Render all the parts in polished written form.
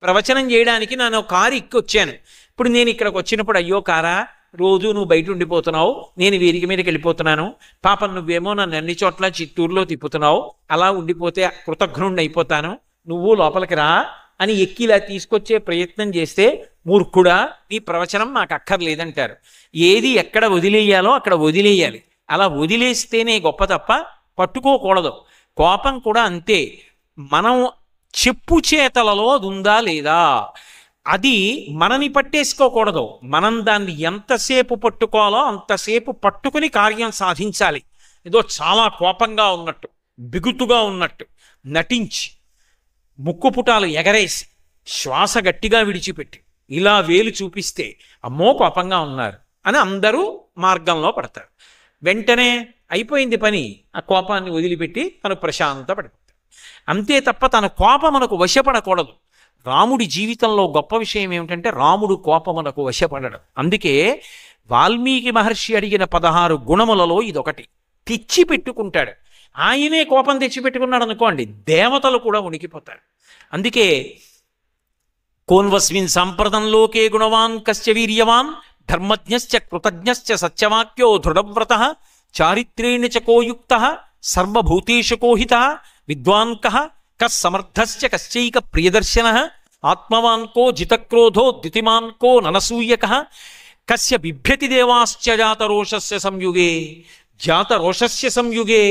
ప్రవచనం చేయడానికి నేను కారు ఎక్కి వచ్చాను. ఇప్పుడు నేను ఇక్కడికి వచ్చినప్పుడు, అయ్యో కారా, రోజు నువ్వు బయట ఉండిపోతున్నావు, నేను వీరికి మీదకి వెళ్ళిపోతున్నాను, పాపం నువ్వేమో నన్ను అన్ని చోట్ల చిత్తూరులో తిప్పుతున్నావు, అలా ఉండిపోతే కృతఘ్నుణ్ణి అయిపోతాను, నువ్వు లోపలికి రా అని ఎక్కి ఇలా తీసుకొచ్చే ప్రయత్నం చేస్తే, మూర్ఖుడా, నీ ప్రవచనం మాకు అక్కర్లేదంటారు. ఏది ఎక్కడ వదిలేయాలో అక్కడ వదిలేయాలి. అలా వదిలేస్తేనే గొప్ప తప్ప పట్టుకోకూడదు. కోపం కూడా అంతే. మనం చెప్పు చేతలలో అది ఉందా లేదా, అది మనని పట్టేసుకోకూడదు. మనం దాన్ని ఎంతసేపు పట్టుకోవాలో అంతసేపు పట్టుకుని కార్యం సాధించాలి. ఏదో చాలా కోపంగా ఉన్నట్టు, బిగుతుగా ఉన్నట్టు నటించి, ముక్కు పుటాలు ఎగరేసి, శ్వాస గట్టిగా విడిచిపెట్టి ఇలా వేలు చూపిస్తే అమ్మో కోపంగా ఉన్నారు అని అందరూ మార్గంలో పడతారు. వెంటనే అయిపోయింది పని, ఆ కోపాన్ని వదిలిపెట్టి తను ప్రశాంత పడిపోతాడు. అంతే తప్ప తన కోపమునకు వశపడకూడదు. రాముడి జీవితంలో గొప్ప విషయం ఏమిటంటే రాముడు కోపమునకు వశపడడం. అందుకే వాల్మీకి మహర్షి అడిగిన 16 గుణములలో ఇదొకటి. తెచ్చిపెట్టుకుంటాడు. ఆయనే కోపం తెచ్చిపెట్టుకున్నాడు అనుకోండి, దేవతలు కూడా ఉనికిపోతారు. అందుకే కోన్వస్మిన్ సంప్రదంలోకే గుణవాన్ కశ్చ వీర్యవాన్ ధర్మజ్ఞశ్చ కృతజ్ఞశ్చ సత్యవాక్యో దృఢవ్రతః చారిత్రేణ చ కోయుక్తః సర్వభూతేషు కోహితః విద్వాన్ కః కస్సమర్థశ్చ కశ్చైక ప్రియదర్శనః ఆత్మవాన్ కో జితక్రోధో ద్యుతిమాన్ కో ననసూయకః కస్య బిభ్యతి దేవాశ్చ జాతరోషస్య సంయుగే. జాతరోషస్య సంయుగే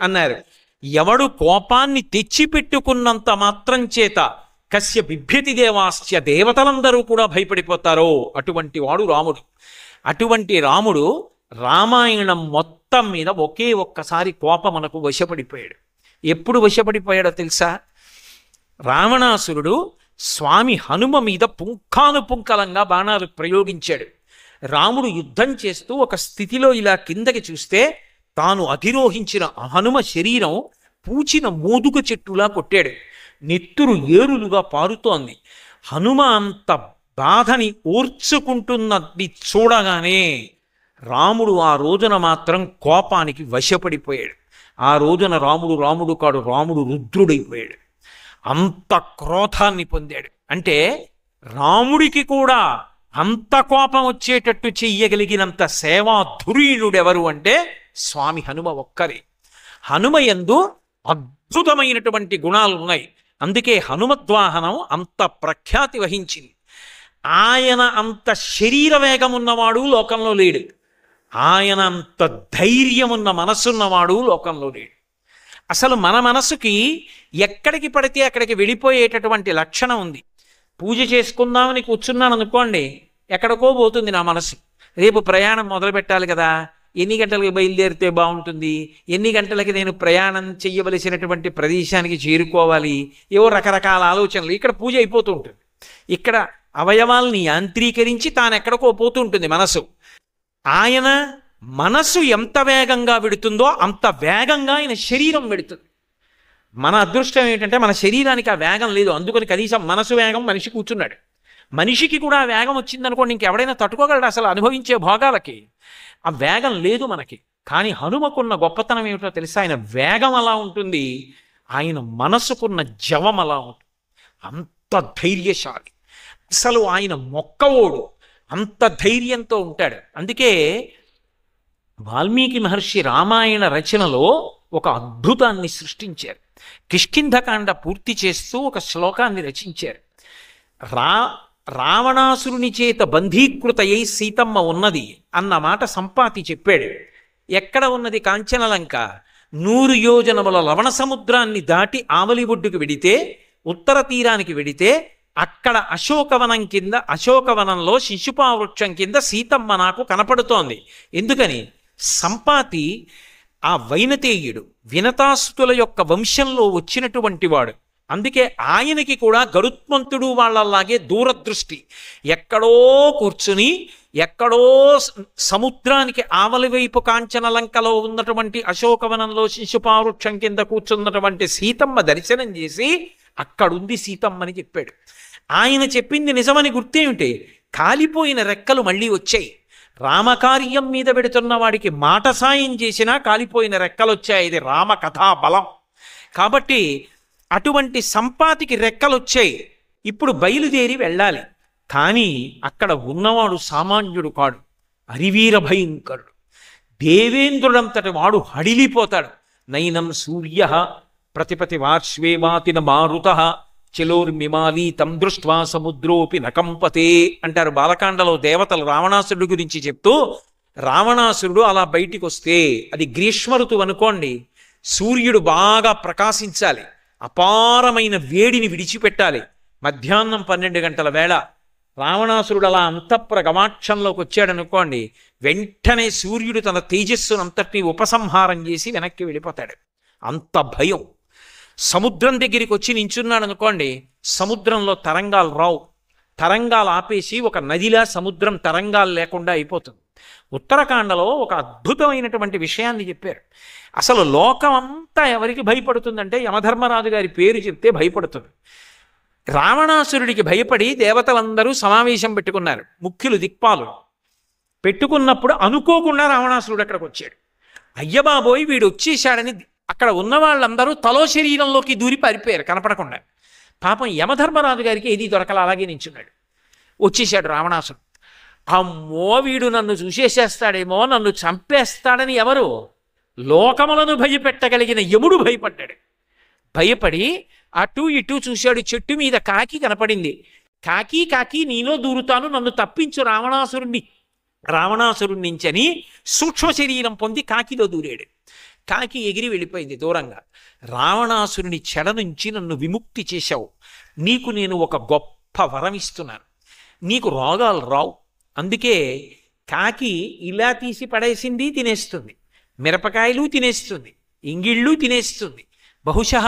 అన్నారు. ఎవడు కోపాన్ని తెచ్చిపెట్టుకున్నంత మాత్రం చేత కస్య బిభ్యతి దేవాశ్చ, దేవతలందరూ కూడా భయపడిపోతారో అటువంటి వాడు రాముడు. అటువంటి రాముడు రామాయణం మొత్తం మీద ఒకే ఒక్కసారి కోపమునకు వశపడిపోయాడు. ఎప్పుడు వశపడిపోయాడో తెలుసా? రావణాసురుడు స్వామి హనుమ మీద పుంఖానుపుంఖలంగా బాణాలు ప్రయోగించాడు. రాముడు యుద్ధం చేస్తూ ఒక స్థితిలో ఇలా కిందకి చూస్తే తాను అధిరోహించిన హనుమ శరీరం పూచిన మోదుగ చెట్టులా కొట్టాడు. నెత్తురు ఏరులుగా పారుతోంది. హనుమ అంత బాధని ఓర్చుకుంటున్నది చూడగానే రాముడు ఆ రోజున మాత్రం కోపానికి వశపడిపోయాడు. ఆ రోజున రాముడు కాడు, రాముడు రుద్రుడైపోయాడు. అంత క్రోధాన్ని పొందాడు. అంటే రాముడికి కూడా అంత కోపం వచ్చేటట్టు చెయ్యగలిగినంత సేవాధురీణుడెవరు అంటే స్వామి హనుమ ఒక్కరే. హనుమ యందు అద్భుతమైనటువంటి గుణాలు ఉన్నాయి. అందుకే హనుమద్వాహనం అంత ప్రఖ్యాతి వహించింది. ఆయన అంత శరీర వేగం ఉన్నవాడు లోకంలో లేడు. ఆయన అంత ధైర్యం ఉన్న మనసున్నవాడు లోకంలో లేడు. అసలు మన మనసుకి ఎక్కడికి పడితే అక్కడికి వెళ్ళిపోయేటటువంటి లక్షణం ఉంది. పూజ చేసుకుందామని కూర్చున్నాను అనుకోండి, ఎక్కడికో పోతుంది నా మనసు. రేపు ప్రయాణం మొదలు పెట్టాలి కదా, ఎన్ని గంటలకి బయలుదేరితే బాగుంటుంది, ఎన్ని గంటలకి నేను ప్రయాణం చెయ్యవలసినటువంటి ప్రదేశానికి చేరుకోవాలి, ఏవో రకరకాల ఆలోచనలు. ఇక్కడ పూజ అయిపోతూ ఉంటుంది. ఇక్కడ అవయవాల్ని యాంత్రీకరించి తాను ఎక్కడికో పోతూ ఉంటుంది మనసు. ఆయన మనసు ఎంత వేగంగా వెడుతుందో అంత వేగంగా ఆయన శరీరం వెడుతుంది. మన అదృష్టం ఏంటంటే మన శరీరానికి ఆ వేగం లేదు. అందుకని కనీసం మనసు వేగం మనిషి కూర్చున్నాడు. మనిషికి కూడా ఆ వేగం వచ్చిందనుకోండి, ఇంకెవడైనా తట్టుకోగలడు అసలు అనుభవించే భోగాలకి? ఆ వేగం లేదు మనకి. కానీ హనుమకున్న గొప్పతనం ఏమిటో తెలుసా? ఆయన వేగం అలా ఉంటుంది, ఆయన మనసుకున్న జవం అలా ఉంటుంది. అంత ధైర్యశాలి. అసలు ఆయన మొక్కవోడు, అంత ధైర్యంతో ఉంటాడు. అందుకే వాల్మీకి మహర్షి రామాయణ రచనలో ఒక అద్భుతాన్ని సృష్టించారు. కిష్కింధకాండ పూర్తి చేస్తూ ఒక శ్లోకాన్ని రచించారు. రావణాసురుని చేత బంధీకృతయ్యి సీతమ్మ ఉన్నది అన్న మాట సంపాతి చెప్పాడు. ఎక్కడ ఉన్నది? కాంచనలంక. 100 యోజనముల లవణ సముద్రాన్ని దాటి ఆవలి ఒడ్డుకు వెడితే, ఉత్తర తీరానికి వెడితే అక్కడ అశోకవనం కింద, అశోకవనంలో శిశుపావృక్షం కింద సీతమ్మ నాకు కనపడుతోంది. ఎందుకని? సంపాతి ఆ వైనతేయుడు, వినతాసుతుల యొక్క వంశంలో వచ్చినటువంటి వాడు. అందుకే ఆయనకి కూడా గరుత్మంతుడు వాళ్ళలాగే దూరదృష్టి. ఎక్కడో కూర్చుని, ఎక్కడో సముద్రానికి ఆవలి వైపు కాంచనలంకలో ఉన్నటువంటి అశోకవనంలో శిశుపావృక్షం కింద కూర్చున్నటువంటి సీతమ్మ దర్శనం చేసి అక్కడుంది సీతమ్మని చెప్పాడు. ఆయన చెప్పింది నిజమని గుర్తేమిటి? కాలిపోయిన రెక్కలు మళ్ళీ వచ్చాయి. రామకార్యం మీద పెడుతున్న వాడికి మాట సాయం చేసినా కాలిపోయిన రెక్కలు వచ్చాయి. ఇది రామకథా బలం. కాబట్టి అటువంటి సంపాతికి రెక్కలు వచ్చాయి. ఇప్పుడు బయలుదేరి వెళ్ళాలి. కానీ అక్కడ ఉన్నవాడు సామాన్యుడు కాడు, అరివీర భయంకరుడు. దేవేంద్రుడంతటి వాడు హడిలిపోతాడు. నైనం సూర్య ప్రతిపతి వార్ష్వేవాతిన మారుత చలోర్మిమాలి తం దృష్ట్వా సముద్రోపి నకంపతే అంటారు బాలకాండలో దేవతలు రావణాసురుడి గురించి చెప్తూ. రావణాసురుడు అలా బయటికి వస్తే, అది గ్రీష్మ ఋతువు అనుకోండి, సూర్యుడు బాగా ప్రకాశించాలి, అపారమైన వేడిని విడిచిపెట్టాలి. మధ్యాహ్నం 12 గంటల వేళ రావణాసురుడు అలా అంతఃపుర గమాక్షంలోకి వచ్చాడనుకోండి, వెంటనే సూర్యుడు తన తేజస్సునంతటినీ ఉపసంహారం చేసి వెనక్కి వెళ్ళిపోతాడు. అంత భయం. సముద్రం దగ్గరికి వచ్చి నించున్నాడు అనుకోండి, సముద్రంలో తరంగాలు రావు. తరంగాలు ఆపేసి ఒక నదిలా సముద్రం తరంగాలు లేకుండా అయిపోతుంది. ఉత్తరాఖండలో ఒక అద్భుతమైనటువంటి విషయాన్ని చెప్పారు. అసలు లోకం అంతా ఎవరికి భయపడుతుందంటే యమధర్మరాజు గారి పేరు చెప్తే భయపడుతుంది. రావణాసురుడికి భయపడి దేవతలందరూ సమావేశం పెట్టుకున్నారు, ముఖ్యులు దిక్పాలులు. పెట్టుకున్నప్పుడు అనుకోకుండా రావణాసురుడు అక్కడికి వచ్చాడు. అయ్యబాబోయ్ వీడు వచ్చేసాడని అక్కడ ఉన్న వాళ్ళందరూ తలో శరీరంలోకి దూరి పారిపోయారు కనపడకుండా. పాపం యమధర్మరాజు గారికి ఏది దొరకల, అలాగే నించున్నాడు. వచ్చేసాడు రావణాసురుడు. అమ్మో వీడు నన్ను చూసేసేస్తాడేమో, నన్ను చంపేస్తాడని ఎవరు? లోకములను భయపెట్టగలిగిన యముడు భయపడ్డాడు. భయపడి అటు ఇటు చూశాడు. చెట్టు మీద కాకి కనపడింది. కాకి కాకి నీలో దూరుతాను, నన్ను తప్పించు రావణాసురుడి నుంచని సూక్ష్మ శరీరం పొంది కాకిలో దూరాడు. కాకి ఎగిరి వెళ్ళిపోయింది దూరంగా. రావణాసురుని చెడ నుంచి నన్ను విముక్తి చేశావు, నీకు నేను ఒక గొప్ప వరం ఇస్తున్నాను, నీకు రోగాలు రావు. అందుకే కాకి ఇలా తీసి పడేసింది తినేస్తుంది, మిరపకాయలు తినేస్తుంది, ఇంగిళ్ళు తినేస్తుంది. బహుశా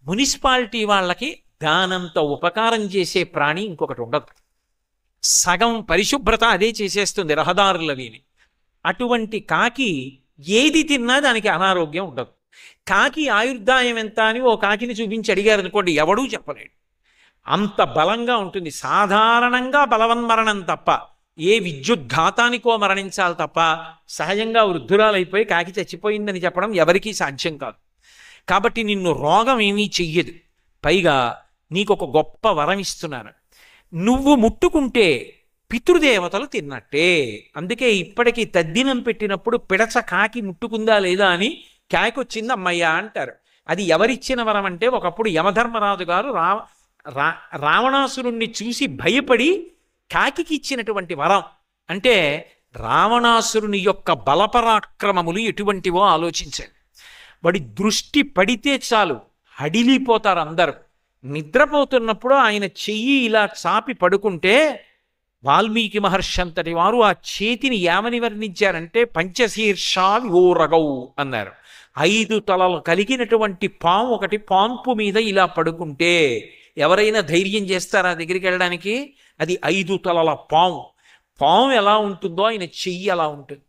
మున్సిపాలిటీ వాళ్ళకి దానంత ఉపకారం చేసే ప్రాణి ఇంకొకటి ఉండదు. సగం పరిశుభ్రత అదే చేసేస్తుంది రహదారులవిని. అటువంటి కాకి ఏది తిన్నా దానికి అనారోగ్యం ఉండదు. కాకి ఆయుర్దాయం ఎంత అని ఓ కాకిని చూపించి అడిగారు అనుకోండి, ఎవడూ చెప్పలేడు. అంత బలంగా ఉంటుంది. సాధారణంగా బలవన్మరణం తప్ప, ఏ విద్యుద్ఘాతానికో మరణించాలి తప్ప సహజంగా వృద్ధురాలైపోయి కాకి చచ్చిపోయిందని చెప్పడం ఎవరికీ సాధ్యం కాదు. కాబట్టి నిన్ను రోగం ఏమీ చెయ్యదు. పైగా నీకు ఒక గొప్ప వరం ఇస్తున్నాను, నువ్వు ముట్టుకుంటే పితృదేవతలు తిన్నట్టే. అందుకే ఇప్పటికీ తద్దినం పెట్టినప్పుడు పిడచ కాకి ముట్టుకుందా లేదా అని కాకి వచ్చింది అమ్మయ్య అంటారు. అది ఎవరిచ్చిన వరం అంటే, ఒకప్పుడు యమధర్మరాజు గారు రావణాసురుణ్ణి చూసి భయపడి కాకి ఇచ్చినటువంటి వరం. అంటే రావణాసురుని యొక్క బలపరాక్రమములు ఎటువంటివో ఆలోచించండి. వాడి దృష్టి పడితే చాలు హడిలిపోతారు అందరూ. నిద్రపోతున్నప్పుడు ఆయన చెయ్యి ఇలా చాపి పడుకుంటే వాల్మీకి మహర్షి అంతటి వారు ఆ చేతిని ఏమని వర్ణించారంటే పంచశీర్షా వివోరగౌ అన్నారు. 5 తలలు కలిగినటువంటి పాము ఒకటి పాన్పు మీద ఇలా పడుకుంటే ఎవరైనా ధైర్యం చేస్తారా దగ్గరికి వెళ్ళడానికి? అది 5 తలల పాము. పాము ఎలా ఉంటుందో ఆయన చెయ్యి అలా ఉంటుంది.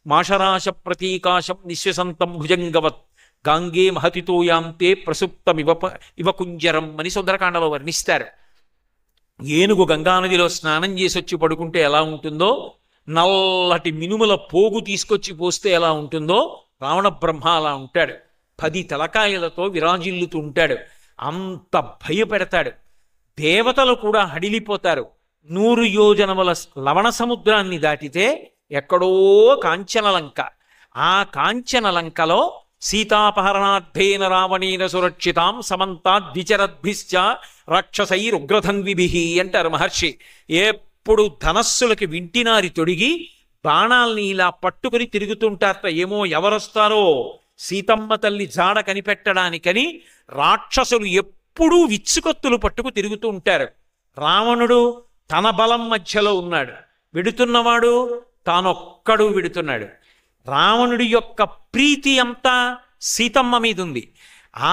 మాషరాశ ప్రతీకాశం నిశ్వసంతం భుజంగవత్ గాంగే మహతితోయాంతే ప్రసుప్తం ఇవ కుంజరం అని సుందరకాండలో వర్ణిస్తారు. ఏనుగు గంగానదిలో స్నానం చేసి వచ్చి పడుకుంటే ఎలా ఉంటుందో, నల్లటి మినుముల పోగు తీసుకొచ్చి పోస్తే ఎలా ఉంటుందో, రావణ బ్రహ్మ అలా ఉంటాడు. 10 తలకాయలతో విరాజిల్లుతూ ఉంటాడు. అంత భయపెడతాడు. దేవతలు కూడా హడిలిపోతారు. 100 యోజనముల లవణ సముద్రాన్ని దాటితే ఎక్కడో కాంచనలంక. ఆ కాంచనలంకలో సీతాపహరణార్థేన రావణేన సురక్షితాం సమంతాద్విచరద్భిశ్చ రాక్షసైరుగ్రధన్విభిః అంటారు మహర్షి. ఎప్పుడు ధనస్సులకి వింటినారి తొడిగి బాణాల్ని ఇలా పట్టుకుని తిరుగుతుంటారట. ఏమో ఎవరొస్తారో సీతమ్మ తల్లి జాడ కనిపెట్టడానికని రాక్షసులు ఎప్పుడూ విచ్చుకత్తులు పట్టుకు తిరుగుతూ ఉంటారు. రావణుడు తన బలం మధ్యలో ఉన్నాడు, విడుతున్నవాడు తానొక్కడు విడుతున్నాడు. రావణుడి యొక్క ప్రీతి అంతా సీతమ్మ మీద ఉంది.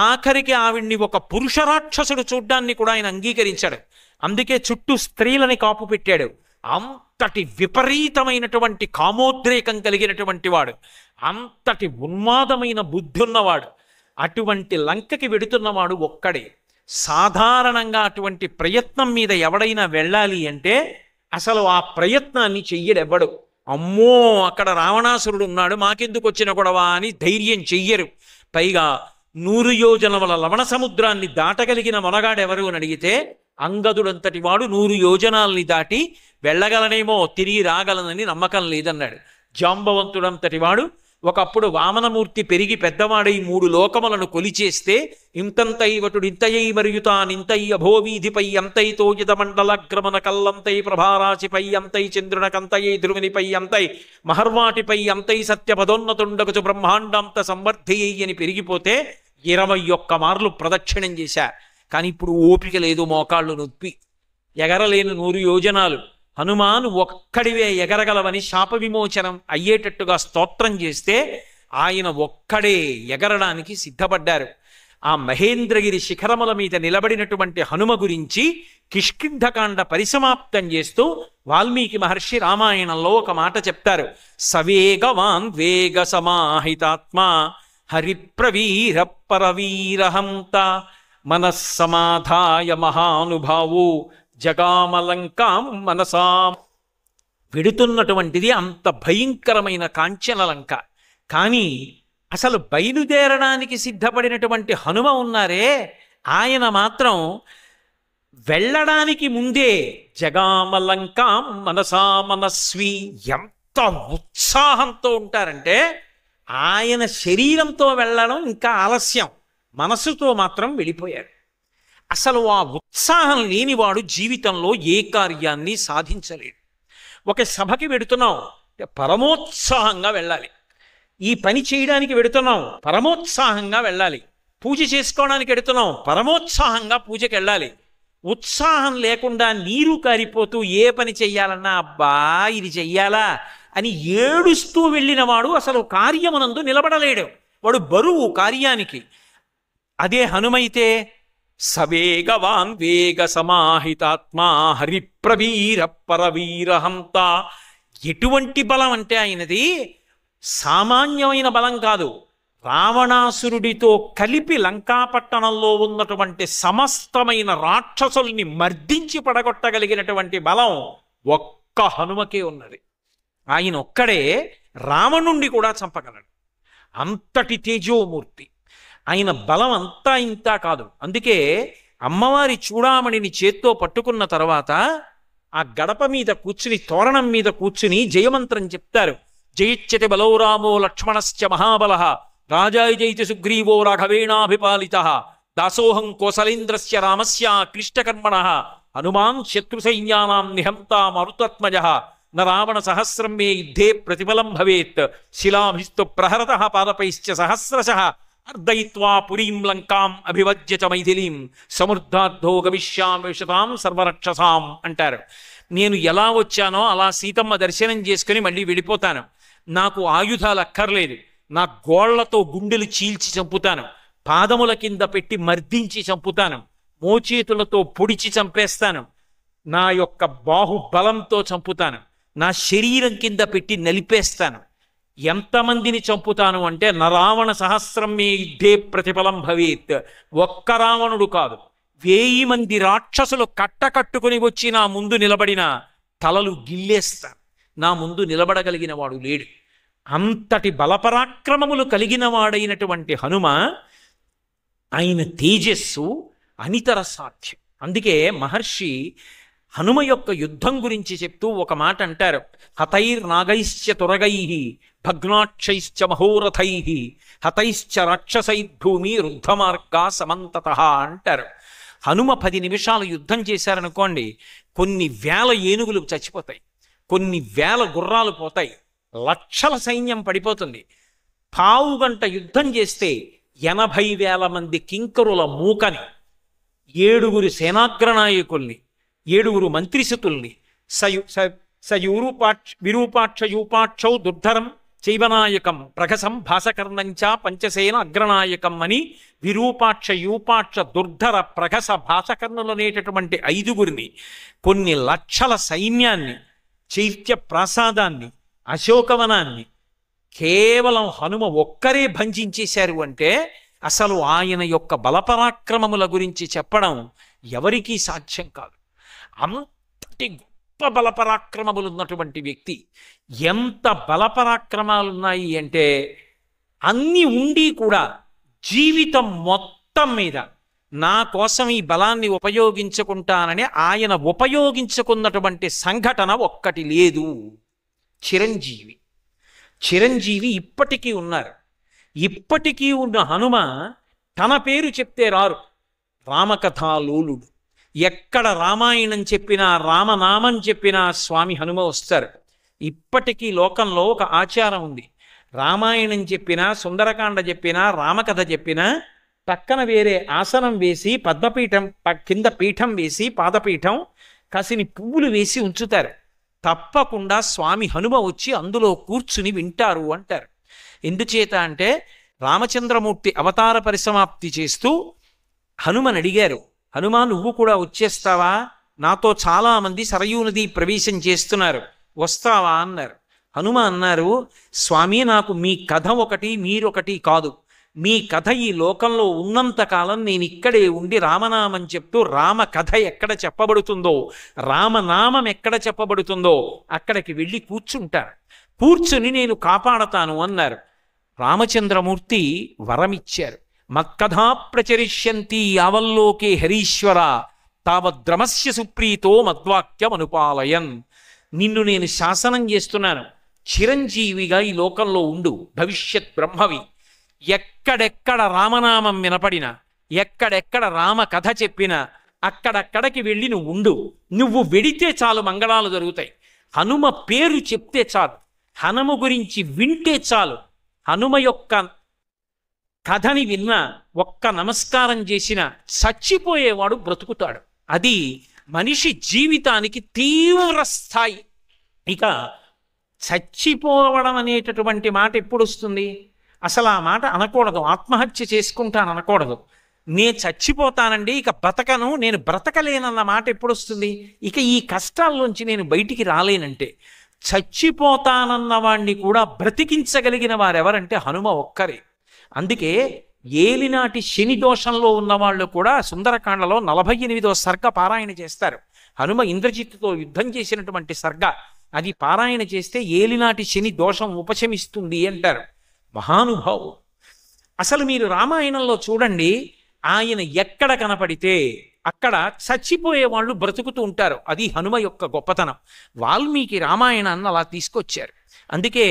ఆఖరికి ఆవిడ్ని ఒక పురుష రాక్షసుడు చూడ్డాన్ని కూడా ఆయన అంగీకరించాడు. అందుకే చుట్టూ స్త్రీలని కాపు పెట్టాడు. అంతటి విపరీతమైనటువంటి కామోద్రేకం కలిగినటువంటి వాడు, అంతటి ఉన్మాదమైన బుద్ధి ఉన్నవాడు. అటువంటి లంకకి వెడుతున్నవాడు ఒక్కడే. సాధారణంగా అటువంటి ప్రయత్నం మీద ఎవడైనా వెళ్ళాలి అంటే అసలు ఆ ప్రయత్నాన్ని చెయ్యడెవ్వడు. అమ్మో అక్కడ రావణాసురుడు ఉన్నాడు, మాకెందుకు వచ్చిన గొడవ అని ధైర్యం చెయ్యరు. పైగా 100 యోజనముల లవణ సముద్రాన్ని దాటగలిగిన మొనగాడెవరు అని అడిగితే అంగదుడంతటి వాడు 100 యోజనాల్ని దాటి వెళ్ళగలనేమో, తిరిగి రాగలనని నమ్మకం లేదన్నాడు. జాంబవంతుడంతటి వాడు ఒకప్పుడు వామనమూర్తి పెరిగి పెద్దవాడై 3 లోకములను కొలిచేస్తే ఇంతంతైవటుడు ఇంతయై మరుగుతానింతై అభోవీధిపై అంతై తోజిత మండలగ్రమణ కల్లంతై ప్రభారాశిపై అంతై చంద్రునకంతయై ధ్రువునిపై అంతై మహర్వాటిపై అంతై సత్యపదోన్నతుండగచు బ్రహ్మాండంత సంవర్ధి అని పెరిగిపోతే 21 మార్లు ప్రదక్షిణం చేశా. కానీ ఇప్పుడు ఓపిక లేదు, మోకాళ్ళు నొప్పి, ఎగరలేని 100 యోజనాలు. హనుమాను ఒక్కడివే ఎగరగలవని శాప విమోచనం అయ్యేటట్టుగా స్తోత్రం చేస్తే ఆయన ఒక్కడే ఎగరడానికి సిద్ధపడ్డారు. ఆ మహేంద్రగిరి శిఖరముల మీద నిలబడినటువంటి హనుమ గురించి కిష్కింధకాండ పరిసమాప్తం చేస్తూ వాల్మీకి మహర్షి రామాయణంలో ఒక మాట చెప్తారు. సవేగవాన్ వేగ సమాహితాత్మ హరిప్రవీర పరవీరహంత మనస్సమాధాయ మహానుభావు జగామలంకాం మనసా. వెడుతున్నటువంటిది అంత భయంకరమైన కాంచన లంక. కానీ అసలు బయలుదేరడానికి సిద్ధపడినటువంటి హనుమ ఉన్నారే, ఆయన మాత్రం వెళ్ళడానికి ముందే జగామలంకాం మనసా మనస్వి, ఎంత ఉత్సాహంతో ఉంటారంటే ఆయన శరీరంతో వెళ్ళడం ఇంకా ఆలస్యం, మనసుతో మాత్రం వెళ్ళిపోయారు. అసలు ఆ ఉత్సాహం లేనివాడు జీవితంలో ఏ కార్యాన్ని సాధించలేడు. ఒక సభకి వెడుతున్నాం, పరమోత్సాహంగా వెళ్ళాలి. ఈ పని చేయడానికి వెడుతున్నాం, పరమోత్సాహంగా వెళ్ళాలి. పూజ చేసుకోవడానికి వెడుతున్నాం, పరమోత్సాహంగా పూజకి వెళ్ళాలి. ఉత్సాహం లేకుండా నీరు కారిపోతూ ఏ పని చెయ్యాలన్నా అబ్బా ఇది చెయ్యాలా అని ఏడుస్తూ వెళ్ళిన వాడు అసలు కార్యమునందు నిలబడలేడు, వాడు బరువు కార్యానికి. అదే హనుమైతే సవేగవాన్ వేగ సమాహితాత్మా హరిప్రవీర పరవీరహంత. ఎటువంటి బలం అంటే ఆయనది సామాన్యమైన బలం కాదు. రావణాసురుడితో కలిపి లంకాపట్టణంలో ఉన్నటువంటి సమస్తమైన రాక్షసుల్ని మర్దించి పడగొట్టగలిగినటువంటి బలం ఒక్క హనుమకే ఉన్నది. ఆయన ఒక్కడే రావణుణ్ణి కూడా చంపగలడు, అంతటి తేజోమూర్తి. ఆయన బలం అంతా ఇంతా కాదు. అందుకే అమ్మవారి చూడామణిని చేత్తో పట్టుకున్న తర్వాత ఆ గడప మీద కూర్చుని, తోరణం మీద కూర్చుని జయమంత్రం చెప్తారు. జయిచ్యతి బలో రామో లక్ష్మణశ్చ మహాబలః రాజాయ జయితి సుగ్రీవో రాఘవేణాభిపాలిత దాసోహం కోసలేంద్రస్య రామస్య క్లిష్టకర్మణః హనుమాన్ శత్రుసైన్యానాం నిహంతా మరుతత్మజః న రావణ సహస్రం మే యుద్ధే ప్రతిఫలం భవేత్ శిలాభిస్తు ప్రహరతః పాదపైశ్చ సహస్రశః అర్దయిత్వా పురీం లంకాం అభివజ్య చ మైథిలీం సమృద్ధార్థో గమిష్యామి విశతాం సర్వరక్షసాం అంటారు. నేను ఎలా వచ్చానో అలా సీతమ్మ దర్శనం చేసుకుని మళ్ళీ వెళ్ళిపోతాను. నాకు ఆయుధాలు అక్కర్లేదు, నా గోళ్లతో గుండెలు చీల్చి చంపుతాను, పాదముల కింద పెట్టి మర్దించి చంపుతాను, మోచేతులతో పొడిచి చంపేస్తాను, నా యొక్క బాహుబలంతో చంపుతాను, నా శరీరం కింద పెట్టి నలిపేస్తాను. ఎంతమందిని చంపుతాను అంటే నరావణ సహస్రం మే యుద్ధే ప్రతిఫలం భవేత్. ఒక్క రావణుడు కాదు, 1000 మంది రాక్షసులు కట్టకట్టుకుని వచ్చి నా ముందు నిలబడిన తలలు గిల్లేస్తాను. నా ముందు నిలబడగలిగిన వాడు లేడు. అంతటి బలపరాక్రమములు కలిగిన వాడైనటువంటి హనుమ, ఆయన తేజస్సు అనితర సాధ్యం. అందుకే మహర్షి హనుమ యొక్క యుద్ధం గురించి చెప్తూ ఒక మాట అంటారు. హతైర్నాగైశ్చ తురగైః భగ్నాక్షైశ్చ మహోరథైః హతైశ్చ రాక్షసైర్భూమి రుద్ధమార్గా సమంతతః అంటారు. హనుమ 10 నిమిషాలు యుద్ధం చేశారనుకోండి, కొన్ని వేల ఏనుగులు చచ్చిపోతాయి, కొన్ని వేల గుర్రాలు పోతాయి, లక్షల సైన్యం పడిపోతుంది. పావుగంట యుద్ధం చేస్తే 80,000 మంది కింకరుల మూకని, 7 సేనాగ్రనాయకుల్ని, 7 మంత్రిసుతుల్ని, విరూపాక్ష యూపాక్షౌ దుర్ధరం చైవనాయకం ప్రగసం భాసకర్ణంచ పంచసేన అగ్రనాయకం అని విరూపాక్ష యూపాక్ష దుర్ధర ప్రగస భాసకర్ణులనేటటువంటి 5 కొన్ని లక్షల సైన్యాన్ని, చైత్య ప్రాసాదాన్ని, అశోకవనాన్ని కేవలం హనుమ ఒక్కరే భంజించేశారు అంటే అసలు ఆయన యొక్క బలపరాక్రమముల గురించి చెప్పడం ఎవరికీ సాధ్యం కాదు. అంతటి గొప్ప బలపరాక్రమములు ఉన్నటువంటి వ్యక్తి. ఎంత బలపరాక్రమాలున్నాయి అంటే అన్నీ ఉండి కూడా జీవితం మొత్తం మీద నా కోసం ఈ బలాన్ని ఉపయోగించుకుంటానని ఆయన ఉపయోగించుకున్నటువంటి సంఘటన ఒక్కటి లేదు. చిరంజీవి. చిరంజీవి ఇప్పటికీ ఉన్నారు. ఇప్పటికీ ఉన్న హనుమ తన పేరు చెప్తే రారు. రామకథాలోలుడు. ఎక్కడ రామాయణం చెప్పినా రామనామం చెప్పినా స్వామి హనుమ వస్తారు. ఇప్పటికీ లోకంలో ఒక ఆచారం ఉంది. రామాయణం చెప్పినా సుందరకాండ చెప్పినా రామకథ చెప్పినా పక్కన వేరే ఆసనం వేసి పద్మపీఠం కింద పీఠం వేసి పాదపీఠం కాసిని పువ్వులు వేసి ఉంచుతారు. తప్పకుండా స్వామి హనుమ వచ్చి అందులో కూర్చుని వింటారు అంటారు. ఎందుచేత అంటే రామచంద్రమూర్తి అవతార పరిసమాప్తి చేస్తూ హనుమని అడిగారు, హనుమ నువ్వు కూడా వచ్చేస్తావా? నాతో చాలామంది సరయూ నది ప్రవేశం చేస్తున్నారు, వస్తావా అన్నారు. హనుమ అన్నారు, స్వామి నాకు మీ కథ ఒకటి మీరొకటి కాదు. మీ కథ ఈ లోకంలో ఉన్నంతకాలం నేను ఇక్కడే ఉండి రామనామం చెప్తూ రామ కథ ఎక్కడ చెప్పబడుతుందో, రామనామం ఎక్కడ చెప్పబడుతుందో అక్కడికి వెళ్ళి కూర్చుంటాను, కూర్చుని నేను కాపాడతాను అన్నారు. రామచంద్రమూర్తి వరమిచ్చారు. మత్కథా ప్రచరిష్యంతి యావల్లోకే హరీశ్వర తావద్రమస్య సుప్రీతో మద్వాక్యం అనుపాలయన్. నిన్ను నేను శాసనం చేస్తున్నాను, చిరంజీవిగా ఈ లోకంలో ఉండు, భవిష్యత్ బ్రహ్మవి. ఎక్కడెక్కడ రామనామం వినపడినా, ఎక్కడెక్కడ రామ కథ చెప్పినా అక్కడక్కడికి వెళ్ళి నువ్వు ఉండు. నువ్వు వెడితే చాలు మంగళాలు జరుగుతాయి. హనుమ పేరు చెప్తే చాలు, హనుమ గురించి వింటే చాలు, హనుమ యొక్క కథని విన్నా ఒక్క నమస్కారం చేసిన చచ్చిపోయేవాడు బ్రతుకుతాడు. అది మనిషి జీవితానికి తీవ్ర స్థాయి. ఇక చచ్చిపోవడం అనేటటువంటి మాట ఎప్పుడు వస్తుంది? అసలు ఆ మాట అనకూడదు. ఆత్మహత్య చేసుకుంటాను అనకూడదు. నేను చచ్చిపోతానండి, ఇక బ్రతకను, నేను బ్రతకలేనన్న మాట ఎప్పుడు వస్తుంది? ఇక ఈ కష్టాల్లోంచి నేను బయటికి రాలేనంటే. చచ్చిపోతానన్న వాణ్ణి కూడా బ్రతికించగలిగిన వారెవరంటే హనుమ ఒక్కరే. అందుకే ఏలినాటి శని దోషంలో ఉన్నవాళ్ళు కూడా సుందరకాండలో 48వ సర్గ పారాయణ చేస్తారు. హనుమ ఇంద్రజిత్తుతో యుద్ధం చేసినటువంటి సర్గ అది పారాయణ చేస్తే ఏలినాటి శని దోషం ఉపశమిస్తుంది అంటారు. మహానుభావు. అసలు మీరు రామాయణంలో చూడండి, ఆయన ఎక్కడ కనపడితే అక్కడ చచ్చిపోయే వాళ్ళు బ్రతుకుతూ ఉంటారు. అది హనుమ యొక్క గొప్పతనం. వాల్మీకి రామాయణాన్ని అలా తీసుకొచ్చారు. అందుకే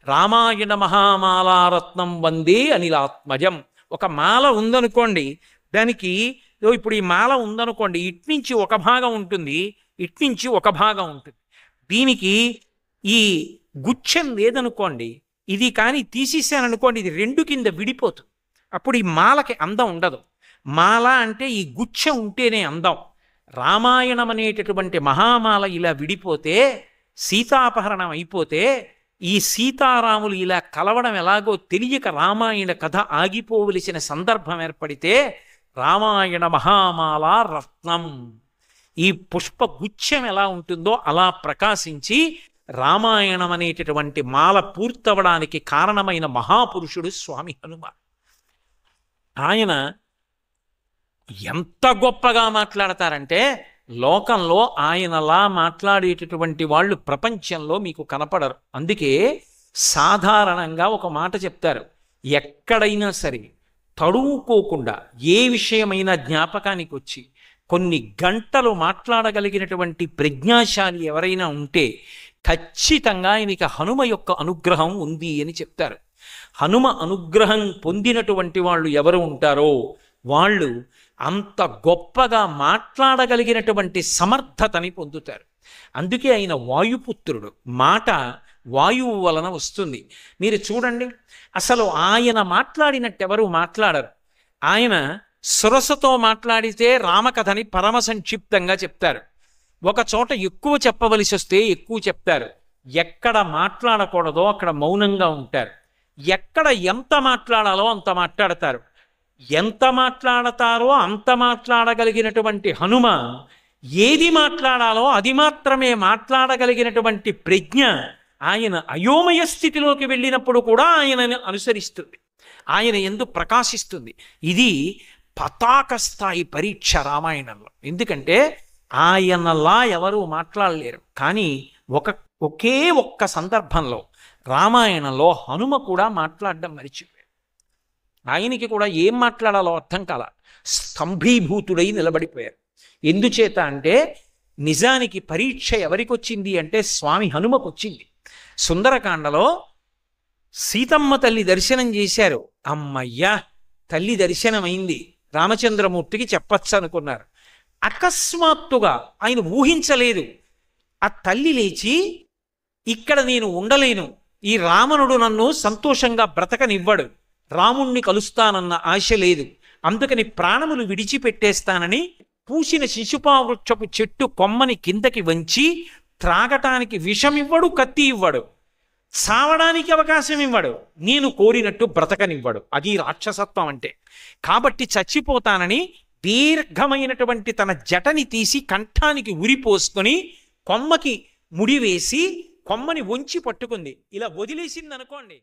రామాయణ మహామాలారత్నం వందే అనిలాత్మజం. ఒక మాల ఉందనుకోండి, దానికి ఇప్పుడు ఈ మాల ఉందనుకోండి, ఇట్నుంచి ఒక భాగం ఉంటుంది, ఇట్నుంచి ఒక భాగం ఉంటుంది. దీనికి ఈ గుచ్ఛం లేదనుకోండి, ఇది కానీ తీసేసాననుకోండి, ఇది రెండు కింద విడిపోతుంది. అప్పుడు ఈ మాలకి అందం ఉండదు. మాల అంటే ఈ గుచ్ఛం ఉంటేనే అందం. రామాయణం అనేటటువంటి మహామాల ఇలా విడిపోతే, సీతాపహరణం అయిపోతే, ఈ సీతారాములు ఇలా కలవడం ఎలాగో తెలియక రామాయణ కథ ఆగిపోవలసిన సందర్భం ఏర్పడితే రామాయణ మహామాల రత్నం, ఈ పుష్ప గుచ్ఛం ఎలా ఉంటుందో అలా ప్రకాశించి రామాయణం అనేటటువంటి మాల పూర్తవడానికి కారణమైన మహాపురుషుడు స్వామి హనుమ. ఆయన ఎంత గొప్పగా మాట్లాడతారంటే లోకంలో ఆయనలా మాట్లాడేటటువంటి వాళ్ళు ప్రపంచంలో మీకు కనపడరు. అందుకే సాధారణంగా ఒక మాట చెప్తారు, ఎక్కడైనా సరే తడువుకోకుండా ఏ విషయమైనా జ్ఞాపకానికి వచ్చి కొన్ని గంటలు మాట్లాడగలిగినటువంటి ప్రజ్ఞాశాలి ఎవరైనా ఉంటే ఖచ్చితంగా ఆయనకి హనుమ యొక్క అనుగ్రహం ఉంది అని చెప్తారు. హనుమ అనుగ్రహం పొందినటువంటి వాళ్ళు ఎవరు ఉంటారో వాళ్ళు అంత గొప్పగా మాట్లాడగలిగినటువంటి సమర్థతని పొందుతారు. అందుకే ఆయన వాయుపుత్రుడు. మాట వాయువు వలన వస్తుంది. మీరు చూడండి, అసలు ఆయన మాట్లాడినట్టెవరు మాట్లాడరు. ఆయన సురసతో మాట్లాడితే రామకథని పరమ సంక్షిప్తంగా చెప్తారు. ఒక చోట ఎక్కువ చెప్పవలసి వస్తే ఎక్కువ చెప్తారు. ఎక్కడ మాట్లాడకూడదో అక్కడ మౌనంగా ఉంటారు. ఎక్కడ ఎంత మాట్లాడాలో అంత మాట్లాడతారు. ఎంత మాట్లాడతారో అంత మాట్లాడగలిగినటువంటి హనుమ ఏది మాట్లాడాలో అది మాత్రమే మాట్లాడగలిగినటువంటి ప్రజ్ఞ ఆయన అయోమయ స్థితిలోకి వెళ్ళినప్పుడు కూడా ఆయనని అనుసరిస్తుంది, ఆయన యందు ప్రకాశిస్తుంది. ఇది పతాక స్థాయి పరీక్ష రామాయణంలో. ఎందుకంటే ఆయనలా ఎవరు మాట్లాడలేరు. కానీ ఒకే ఒక్క సందర్భంలో రామాయణంలో హనుమ కూడా మాట్లాడడం మరిచిపోయాడు. ఆయనకి కూడా ఏం మాట్లాడాలో అర్థం కాల, స్తంభీభూతుడై నిలబడిపోయారు. ఎందుచేత అంటే నిజానికి పరీక్ష ఎవరికి వచ్చింది అంటే స్వామి హనుమకు వచ్చింది. సుందరకాండలో సీతమ్మ తల్లి దర్శనం చేశారు. అమ్మయ్యా, తల్లి దర్శనమైంది, రామచంద్రమూర్తికి చెప్పచ్చు అనుకున్నారు. అకస్మాత్తుగా ఆయన ఊహించలేదు, ఆ తల్లి లేచి ఇక్కడ నేను ఉండలేను, ఈ రావణుడు నన్ను సంతోషంగా బ్రతకనివ్వడు, రాముణ్ణి కలుస్తానన్న ఆశ లేదు, అందుకని ప్రాణములు విడిచిపెట్టేస్తానని పూసిన శిశుపావృక్షపు చెట్టు కొమ్మని కిందకి వంచి త్రాగటానికి విషం ఇవ్వడు, కత్తి ఇవ్వడు, సావడానికి అవకాశం ఇవ్వడు, నేను కోరినట్టు బ్రతకనివ్వడు. అది రాక్షసత్వం అంటే. కాబట్టి చచ్చిపోతానని దీర్ఘమైనటువంటి తన జటని తీసి కంఠానికి ఉరిపోసుకొని కొమ్మకి ముడివేసి కొమ్మని వంచి పట్టుకుంది. ఇలా వదిలేసింది అనుకోండి,